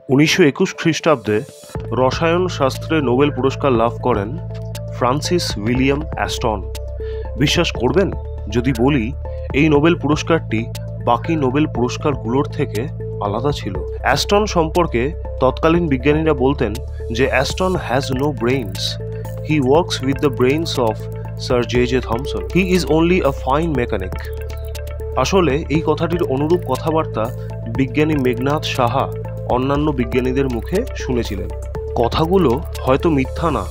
1921 খ্রিস্টাব্দে রসায়ন শাস্ত্রে নোবেল পুরস্কার লাভ করেন ফ্রান্সিস উইলিয়াম অ্যাস্টন। বিশ্বাস করবেন যদি বলি এই নোবেল পুরস্কারটি বাকি নোবেল পুরস্কারগুলোর থেকে আলাদা ছিল। অ্যাস্টন সম্পর্কে তৎকালীন বিজ্ঞানীরা বলতেন যে Aston has no brains, he works with the brains of sir J Thomson, he is only a fine mechanic. আসলে এই কথাটির অনুরূপ কথাবার্তা বিজ্ঞানী মেঘনাদ সাহা অন্যান্য বিজ্ঞানীদের মুখে শুনেছিলেন। কথাগুলো হয়তো মিথ্যা না,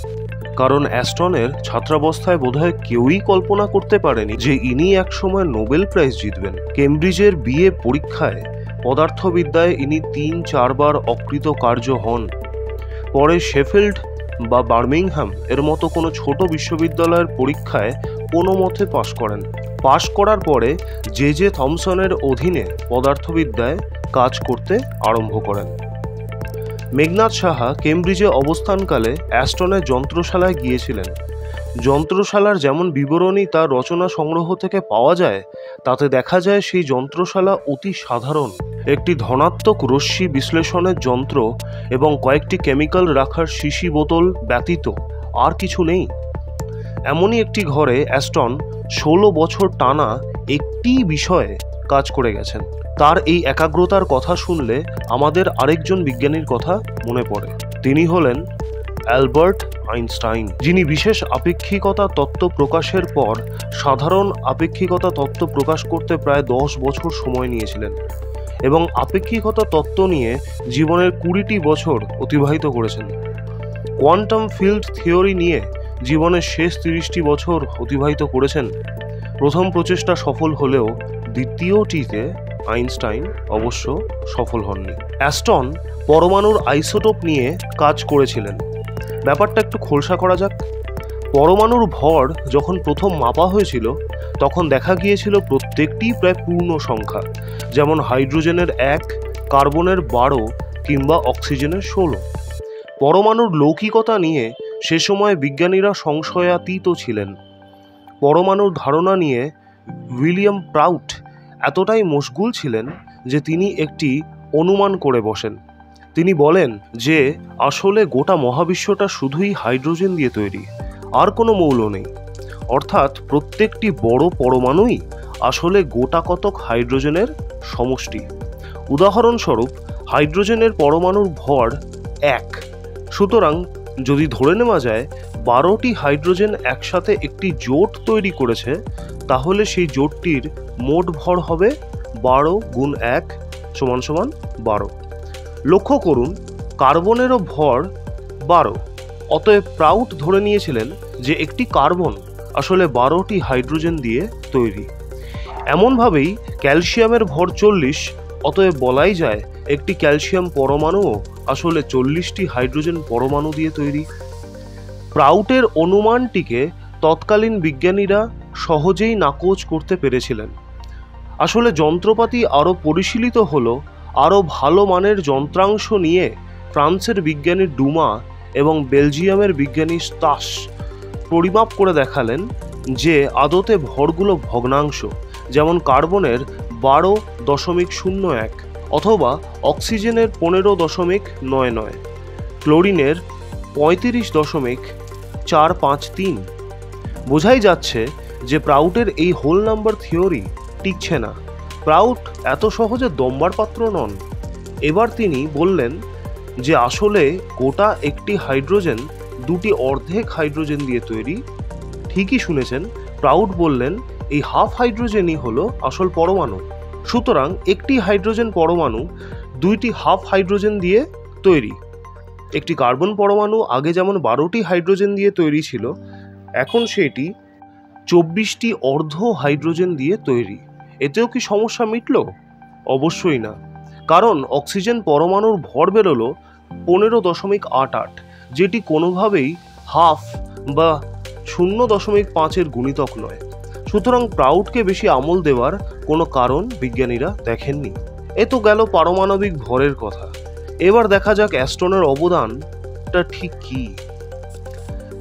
কারণ অ্যাস্টনের ছাত্রাবস্থায় বোধহয় কেউই কল্পনা করতে পারেনি যে ইনি একসময় নোবেল প্রাইজ জিতবেন। কেমব্রিজের বিএ পরীক্ষায় পদার্থবিদ্যায় ইনি 3-4 বার অকৃতকার্য হন। পরে শেফিল্ড বা বার্মিংহাম এর মতো কোনো ছোট বিশ্ববিদ্যালয়ের পরীক্ষায় কোনো মতে পাশ করেন। পাশ করার পরে জে থমসনের অধীনে পদার্থবিদ্যায় কাজ করতে আরম্ভ করেন। মেঘনাদ সাহা কেমব্রিজে অবস্থানকালে অ্যাস্টনের যন্ত্রশালায় গিয়েছিলেন। যন্ত্রশালার যেমন বিবরণী তার রচনা সংগ্রহ থেকে পাওয়া যায়, তাতে দেখা যায় সেই যন্ত্রশালা অতি সাধারণ। একটি ধনাত্মক রশ্মি বিশ্লেষণের যন্ত্র এবং কয়েকটি কেমিক্যাল রাখার শিশি বোতল ব্যতীত আর কিছু নেই। এমনই একটি ঘরে অ্যাস্টন 16 বছর টানা একটি বিষয়ে কাজ করে গেছেন। তার এই একাগ্রতার কথা শুনলে আমাদের আরেকজন বিজ্ঞানীর কথা মনে পড়ে। তিনি হলেন অ্যালবার্ট আইনস্টাইন, যিনি বিশেষ আপেক্ষিকতা তত্ত্ব প্রকাশের পর সাধারণ আপেক্ষিকতা তত্ত্ব প্রকাশ করতে প্রায় 10 বছর সময় নিয়েছিলেন এবং আপেক্ষিকতা তত্ত্ব নিয়ে জীবনের 20টি বছর অতিবাহিত করেছেন। কোয়ান্টাম ফিল্ড থিওরি নিয়ে জীবনের শেষ 30টি বছর অতিবাহিত করেছেন। প্রথম প্রচেষ্টা সফল হলেও দ্বিতীয়টিতে আইনস্টাইন অবশ্য সফল হননি। অ্যাস্টন পরমাণুর আইসোটোপ নিয়ে কাজ করেছিলেন। ব্যাপারটা একটু খোলসা করা যাক। পরমাণুর ভর যখন প্রথম মাপা হয়েছিল তখন দেখা গিয়েছিল প্রত্যেকটি প্রায় পূর্ণ সংখ্যা, যেমন হাইড্রোজেনের 1, কার্বনের 12 কিংবা অক্সিজেনের 16। পরমাণুর লৌকিকতা নিয়ে সে সময় বিজ্ঞানীরা সংশয়াতীত ছিলেন। পরমাণুর ধারণা নিয়ে উইলিয়াম প্রাউট এতটাই মশগুল ছিলেন যে তিনি একটি অনুমান করে বসেন। তিনি বলেন যে আসলে গোটা মহাবিশ্বটা শুধুই হাইড্রোজেন দিয়ে তৈরি, আর কোনো মৌল নেই। অর্থাৎ প্রত্যেকটি বড় পরমাণুই আসলে গোটা কতক হাইড্রোজেনের সমষ্টি। উদাহরণস্বরূপ হাইড্রোজেনের পরমাণুর ভর 1। সুতরাং যদি ধরে নেওয়া যায় 12টি হাইড্রোজেন একসাথে একটি জোট তৈরি করেছে, তাহলে সেই জোটটির মোট ভর হবে 12 গুণ 1 = 12। লক্ষ্য করুন, কার্বনেরও ভর 12। অতএব প্রাউট ধরে নিয়েছিলেন যে একটি কার্বন আসলে 12টি হাইড্রোজেন দিয়ে তৈরি। এমনভাবেই ক্যালসিয়ামের ভর 40, অতএব বলাই যায় একটি ক্যালসিয়াম পরমাণুও আসলে 40টি হাইড্রোজেন পরমাণু দিয়ে তৈরি। প্রাউটের অনুমানটিকে তৎকালীন বিজ্ঞানীরা সহজেই নাকচ করতে পেরেছিলেন। আসলে যন্ত্রপাতি আরও পরিশীলিত হলো। আরও ভালো মানের যন্ত্রাংশ নিয়ে ফ্রান্সের বিজ্ঞানী ডুমা এবং বেলজিয়ামের বিজ্ঞানী স্টাস পরিমাপ করে দেখালেন যে আদতে ভরগুলো ভগ্নাংশ, যেমন কার্বনের 12.01 অথবা অক্সিজেনের 15.99, ক্লোরিনের 35.453। বোঝাই যাচ্ছে যে প্রাউটের এই হোল নাম্বার থিওরি টিকছে না। প্রাউট এত সহজে দম্বার পাত্র নন। এবার তিনি বললেন যে আসলে গোটা একটি হাইড্রোজেন 2টি অর্ধেক হাইড্রোজেন দিয়ে তৈরি। ঠিকই শুনেছেন, প্রাউট বললেন এই হাফ হাইড্রোজেনই হলো আসল পরমাণু। সুতরাং একটি হাইড্রোজেন পরমাণু 2টি হাফ হাইড্রোজেন দিয়ে তৈরি। একটি কার্বন পরমাণু আগে যেমন 12টি হাইড্রোজেন দিয়ে তৈরি ছিল, এখন সেটি 24টি অর্ধ হাইড্রোজেন দিয়ে তৈরি। এতেও কি সমস্যা মিটল? অবশ্যই না, কারণ অক্সিজেন পরমাণুর ভর বেরোলো 15.88, যেটি কোনোভাবেই হাফ বা 0.5-এর গুণিতক নয়। সুতরাং প্রাউটকে বেশি আমল দেওয়ার কোনো কারণ বিজ্ঞানীরা দেখেননি। এ তো গেল পারমাণবিক ভরের কথা। এবার দেখা যাক অ্যাস্টনের অবদানটা ঠিক কী।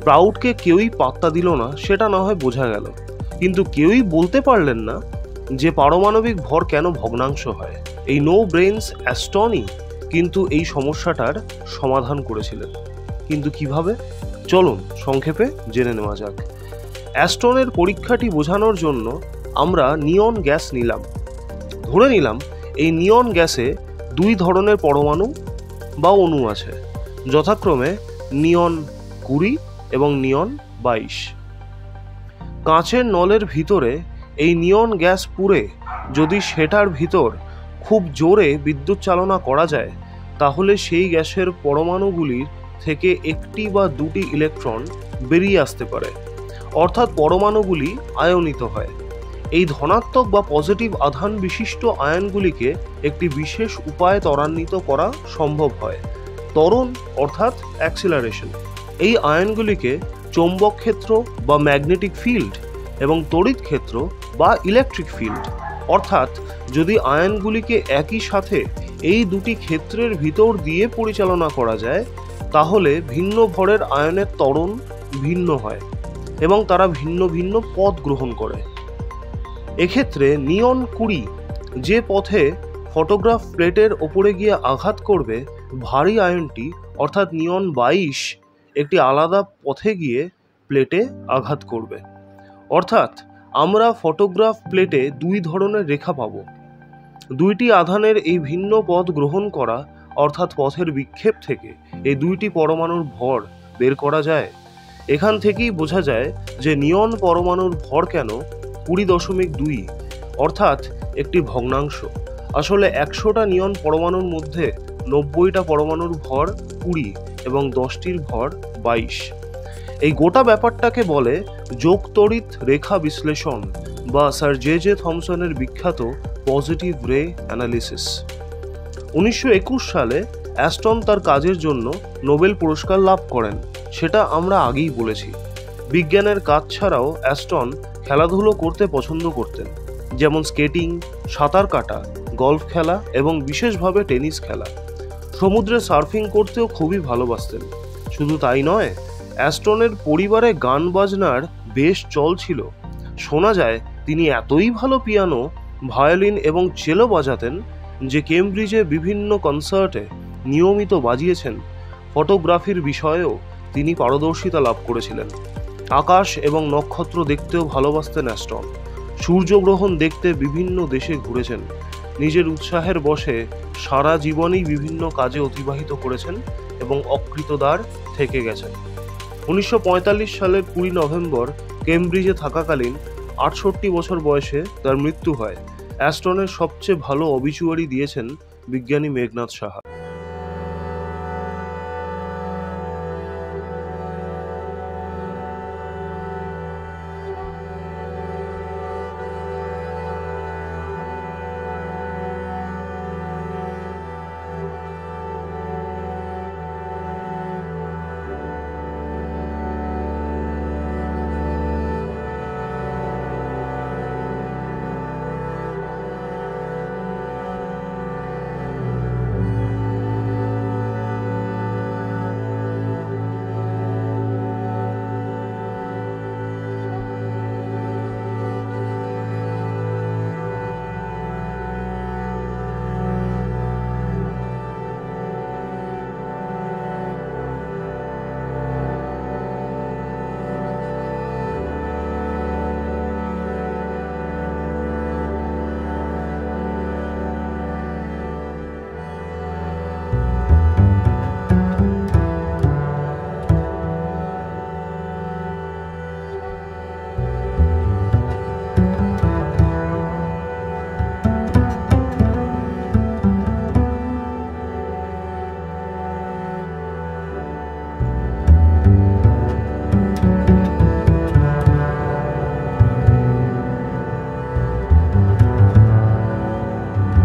প্রাউটকে কেউই পাত্তা দিল না, সেটা না হয় বোঝা গেল, কিন্তু কেউই বলতে পারলেন না যে পারমাণবিক ভর কেন ভগ্নাংশ হয়। এই নো ব্রেইনস অ্যাস্টনই কিন্তু এই সমস্যাটার সমাধান করেছিলেন। কিন্তু কিভাবে? চলুন সংক্ষেপে জেনে নেওয়া যাক। অ্যাস্টনের পরীক্ষাটি বোঝানোর জন্য আমরা নিয়ন গ্যাস নিলাম। ধরে নিলাম এই নিয়ন গ্যাসে দুই ধরনের পরমাণু বা অণু আছে, যথাক্রমে নিয়ন 20 এবং নিয়ন 22। কাঁচের নলের ভিতরে এই নিয়ন গ্যাস পুরে যদি সেটার ভিতর খুব জোরে বিদ্যুৎ চালনা করা যায়, তাহলে সেই গ্যাসের পরমাণুগুলির থেকে একটি বা দুটি ইলেকট্রন বেরিয়ে আসতে পারে, অর্থাৎ পরমাণুগুলি আয়নিত হয়। এই ধনাত্মক বা পজিটিভ আধান বিশিষ্ট আয়নগুলিকে একটি বিশেষ উপায়ে ত্বরান্বিত করা সম্ভব হয়, ত্বরণ অর্থাৎ অ্যাক্সিলারেশন। এই আয়নগুলিকে চৌম্বক ক্ষেত্র বা ম্যাগনেটিক ফিল্ড এবং তড়িৎ ক্ষেত্র বা ইলেকট্রিক ফিল্ড, অর্থাৎ যদি আয়নগুলিকে একই সাথে এই দুটি ক্ষেত্রের ভিতর দিয়ে পরিচালনা করা যায়, তাহলে ভিন্ন ভরের আয়নের ত্বরণ ভিন্ন হয় এবং তারা ভিন্ন ভিন্ন পথ গ্রহণ করে। এক্ষেত্রে নিয়ন 20 যে পথে ফটোগ্রাফ প্লেটের ওপরে গিয়ে আঘাত করবে, ভারী আয়নটি অর্থাৎ নিয়ন 22 একটি আলাদা পথে গিয়ে প্লেটে আঘাত করবে। অর্থাৎ আমরা ফটোগ্রাফ প্লেটে দুই ধরনের রেখা পাব। দুইটি আধানের এই ভিন্ন পথ গ্রহণ করা অর্থাৎ পথের বিক্ষেপ থেকে এই দুইটি পরমাণুর ভর বের করা যায়। এখান থেকেই বোঝা যায় যে নিয়ন পরমাণুর ভর কেন 20.2, অর্থাৎ একটি ভগ্নাংশ। আসলে 100টা নিয়ন পরমাণুর মধ্যে 90টা পরমাণুর ভর 20 এবং 10টির ভর 22। এই গোটা ব্যাপারটাকে বলে যোগতড়িৎ রেখা বিশ্লেষণ বা স্যার জে থমসনের বিখ্যাত পজিটিভ রে অ্যানালিসিস। 1921 সালে অ্যাস্টন তার কাজের জন্য নোবেল পুরস্কার লাভ করেন। সেটা আমরা আগেই বলেছি। বিজ্ঞানের কাজ ছাড়াও অ্যাস্টন খেলাধুলো করতে পছন্দ করতেন, যেমন স্কেটিং, সাঁতার কাটা, গলফ খেলা এবং বিশেষভাবে টেনিস খেলা। সমুদ্রে সার্ফিং করতেও খুবই ভালোবাসতেন। শুধু তাই নয়, অ্যাস্টনের পরিবারে গান বাজনার বেশ চল ছিল। শোনা যায় তিনি এতই ভালো পিয়ানো, ভায়োলিন এবং চেলো বাজাতেন যে কেমব্রিজে বিভিন্ন কনসার্টে নিয়মিত বাজিয়েছেন। ফটোগ্রাফির বিষয়েও তিনি পারদর্শিতা লাভ করেছিলেন। আকাশ এবং নক্ষত্র দেখতেও ভালোবাসতেন অ্যাস্টন। সূর্যগ্রহণ দেখতে বিভিন্ন দেশে ঘুরেছেন। নিজের উৎসাহের বশে সারা জীবনেই বিভিন্ন কাজে অতিবাহিত করেছেন এবং অকৃতদার থেকে গেছেন। 1945 সালের 20 নভেম্বর কেমব্রিজে থাকাকালীন 68 বছর বয়সে তার মৃত্যু হয়। অ্যাস্টনের সবচেয়ে ভালো অবিচুয়ারি দিয়েছেন বিজ্ঞানী মেঘনাদ সাহা।